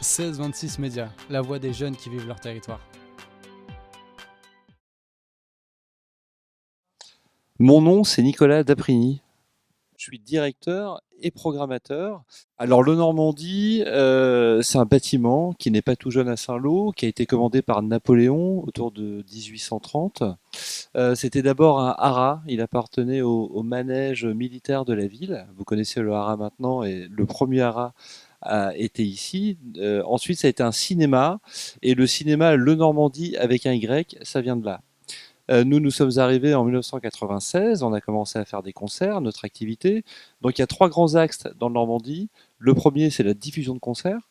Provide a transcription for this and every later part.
16-26 Médias, la voix des jeunes qui vivent leur territoire. Mon nom, c'est Nicolas Daprini. Je suis directeur et programmateur. Alors, le Normandie, c'est un bâtiment qui n'est pas tout jeune à Saint-Lô, qui a été commandé par Napoléon autour de 1830. C'était d'abord un haras. Il appartenait au manège militaire de la ville. Vous connaissez le haras maintenant, et le premier haras a été ici. Ensuite, ça a été un cinéma, et le cinéma Le Normandie avec un Y, ça vient de là. Nous sommes arrivés en 1996, on a commencé à faire des concerts, notre activité. Donc il y a 3 grands axes dans le Normandie. Le premier, c'est la diffusion de concerts.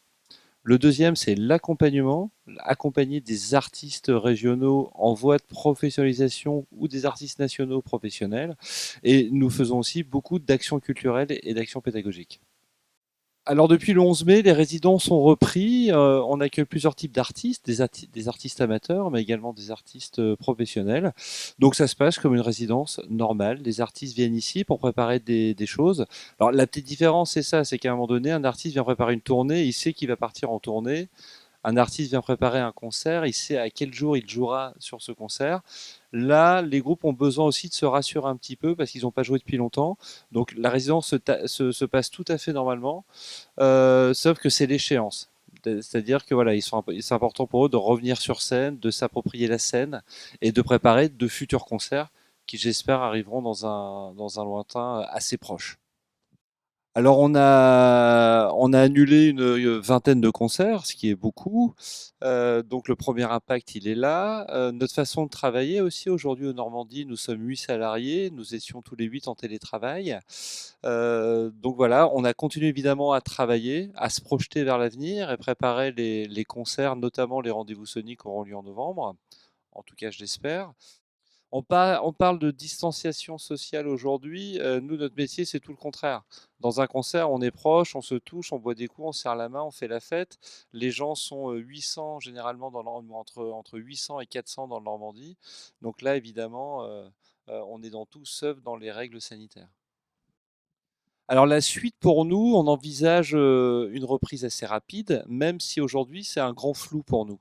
Le deuxième, c'est l'accompagnement, accompagner des artistes régionaux en voie de professionnalisation ou des artistes nationaux professionnels. Et nous faisons aussi beaucoup d'actions culturelles et d'actions pédagogiques. Alors depuis le 11 mai, les résidents sont repris. On accueille plusieurs types d'artistes, des artistes amateurs, mais également des artistes professionnels. Donc ça se passe comme une résidence normale. Les artistes viennent ici pour préparer des choses. Alors la petite différence, c'est ça, c'est qu'à un moment donné, un artiste vient préparer une tournée, il sait qu'il va partir en tournée. Un artiste vient préparer un concert, il sait à quel jour il jouera sur ce concert. Là, les groupes ont besoin aussi de se rassurer un petit peu parce qu'ils n'ont pas joué depuis longtemps. Donc la résidence se passe tout à fait normalement, sauf que c'est l'échéance. C'est-à-dire que voilà, c'est important pour eux de revenir sur scène, de s'approprier la scène et de préparer de futurs concerts qui, j'espère, arriveront dans un lointain assez proche. Alors on a annulé une vingtaine de concerts, ce qui est beaucoup. Donc le premier impact, il est là. Notre façon de travailler aussi aujourd'hui en Normandie, nous sommes 8 salariés, nous étions tous les 8 en télétravail. Donc voilà, on a continué évidemment à travailler, à se projeter vers l'avenir et préparer les concerts, notamment les rendez-vous soniques qui auront lieu en novembre. En tout cas, je l'espère. On parle de distanciation sociale aujourd'hui. Nous, notre métier, c'est tout le contraire. Dans un concert, on est proche, on se touche, on boit des coups, on serre la main, on fait la fête. Les gens sont 800 généralement entre 800 et 400 dans le Normandie. Donc là, évidemment, on est dans tout sauf dans les règles sanitaires. Alors la suite pour nous, on envisage une reprise assez rapide, même si aujourd'hui c'est un grand flou pour nous.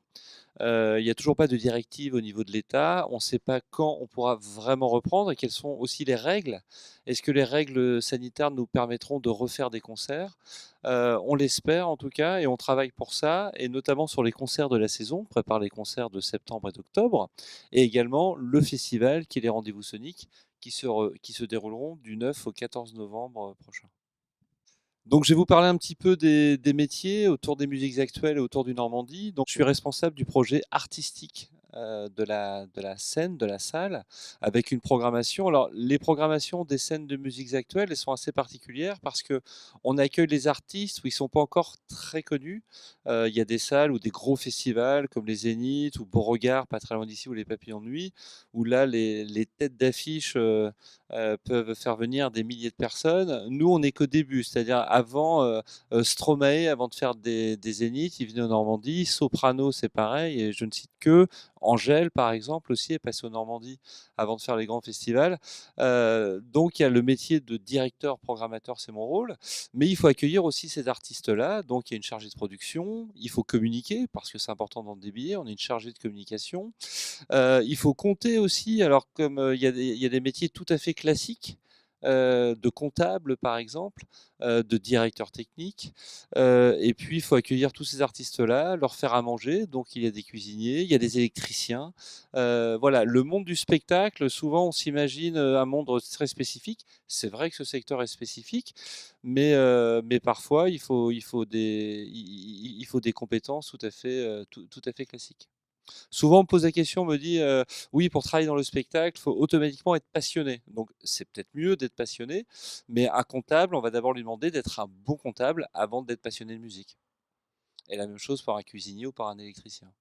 Il n'y a toujours pas de directive au niveau de l'État. On ne sait pas quand on pourra vraiment reprendre et quelles sont aussi les règles. Est-ce que les règles sanitaires nous permettront de refaire des concerts? On l'espère en tout cas et on travaille pour ça, et notamment sur les concerts de la saison. On prépare les concerts de septembre et d'octobre, et également le festival qui est les rendez-vous soniques qui se dérouleront du 9 au 14 novembre prochain. Donc, je vais vous parler un petit peu des métiers autour des musiques actuelles et autour du Normandie. Donc, je suis responsable du projet artistique de la scène, de la salle, avec une programmation. Alors, les programmations des scènes de musiques actuelles, elles sont assez particulières parce que on accueille les artistes où ils sont pas encore très connus. Il y a des salles ou des gros festivals comme les Zénith ou Beauregard, pas très loin d'ici, ou les Papillons de Nuit, où là, les têtes d'affiche peuvent faire venir des milliers de personnes. Nous, on n'est qu'au début, c'est-à-dire avant Stromae, avant de faire des zéniths, il venait en Normandie. Soprano, c'est pareil, et je ne cite que Angèle, par exemple, aussi est passée en Normandie avant de faire les grands festivals. Donc, il y a le métier de directeur, programmateur, c'est mon rôle, mais il faut accueillir aussi ces artistes-là. Donc, il y a une chargée de production, il faut communiquer parce que c'est important dans des billets. On est une chargée de communication. Il faut compter aussi, alors comme il y a des métiers tout à fait classiques, de comptable par exemple, de directeur technique, et puis il faut accueillir tous ces artistes-là, leur faire à manger. Donc il y a des cuisiniers, il y a des électriciens. Voilà, le monde du spectacle, souvent on s'imagine un monde très spécifique. C'est vrai que ce secteur est spécifique, mais parfois il faut des compétences tout à fait classiques. Souvent, on me pose la question, on me dit oui, pour travailler dans le spectacle, il faut automatiquement être passionné. Donc, c'est peut-être mieux d'être passionné, mais un comptable, on va d'abord lui demander d'être un bon comptable avant d'être passionné de musique. Et la même chose pour un cuisinier ou pour un électricien.